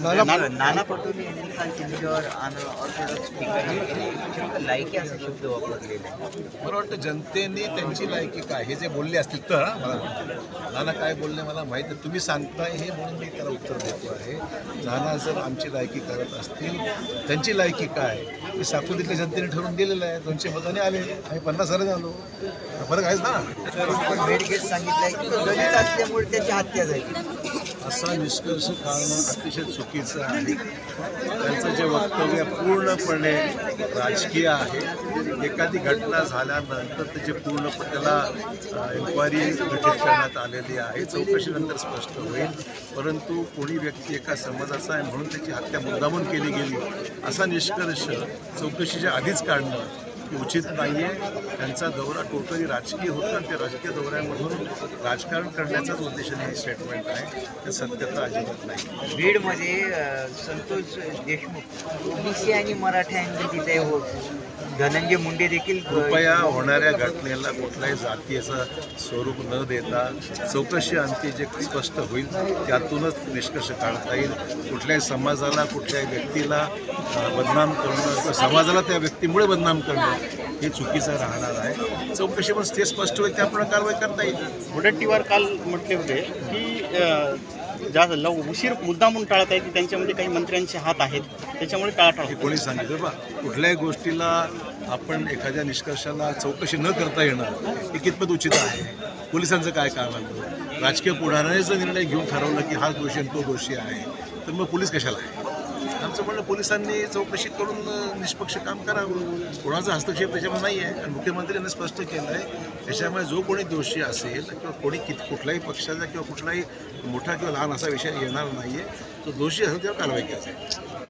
नाना पटोले यांनी काल त्यांच्यावर अनऑर्थोडॉक्स टीका केली, लायकी असा शब्द वापरलेला आहे. मला वाटतं जनतेने त्यांची लायकी काय हे जे बोलले असतील तर मला वाटतं नाना काय बोलले मला माहीत आहे. तुम्ही सांगताय हे म्हणून मी त्याला उत्तर देतो आहे. नाना जर आमची लायकी करत असतील त्यांची लायकी काय हे साकोलीतल्या जनतेने ठरवून दिलेलं आहे. 200 मतांनी आले, आम्ही 50 झालो, फरक आहेच ना. पण बेडगेट सांगितलंय की तो दलित असल्यामुळे त्याची हत्या झाली. असा निष्कर्ष काढणं अतिशय चुकीचं आहे. त्यांचं जे वक्तव्य पूर्णपणे राजकीय आहे. एखादी घटना झाल्यानंतर त्याची पूर्णपणे त्याला इन्क्वायरी गठीत करण्यात आलेली आहे. चौकशीनंतर स्पष्ट होईल. परंतु कोणी व्यक्ती एका समाजाचा आहे म्हणून त्याची हत्या मुद्दामून केली गेली असा निष्कर्ष चौकशीच्या आधीच काढणं उचित नाही आहे. त्यांचा दौरा टोटली राजकीय होता आणि त्या राजकीय दौऱ्यामधून राजकारण करण्याचाच उद्देशाने हे स्टेटमेंट आहे. त्या सत्यता अजिबात नाही. बीडमध्ये संतोष देशमुख ओबीसी आणि मराठ्यांनी तिथे धनंजय मुंडे देखील कृपया होणाऱ्या घटनेला कुठल्याही जातीचं स्वरूप न देता चौकशी अंती जे स्पष्ट होईल त्यातूनच निष्कर्ष काढता येईल. कुठल्याही समाजाला कुठल्याही व्यक्तीला बदनाम करणं किंवा समाजाला त्या व्यक्तीमुळे बदनाम करणं हे चुकीचं राहणार आहे. चौकशीमध्ये ते स्पष्ट होईल त्याप्रमाणे कारवाई करता येईल. मुदतीवर काल म्हटले होते की जास्त उशीर मुद्दामून टाळता येते, त्यांच्यामध्ये काही मंत्र्यांचे हात आहेत त्याच्यामुळे टाळाटाळ. हे कोणी सांगितलं बा कुठल्याही गोष्टीला आपण एखाद्या निष्कर्षाला चौकशी न करता येणं हे कितपत उचित आहे. पोलिसांचं काय काम आहे. राजकीय पुढाऱ्याने जर निर्णय घेऊन ठरवलं की हा दोषी आणि तो दोषी आहे तर मग पोलीस कशाला आहे. आमचं म्हणणं पोलिसांनी चौकशी करून निष्पक्ष काम करावं. कोणाचा हस्तक्षेप त्याच्यामध्ये नाही आहे. आणि मुख्यमंत्र्यांनी स्पष्ट केलं आहे त्याच्यामुळे जो कोणी दोषी असेल किंवा कोणी कुठल्याही पक्षाचा किंवा कुठलाही मोठा किंवा लहान असा विषय येणार नाही आहे. तो दोषी असेल त्यावर कारवाई केली जाईल.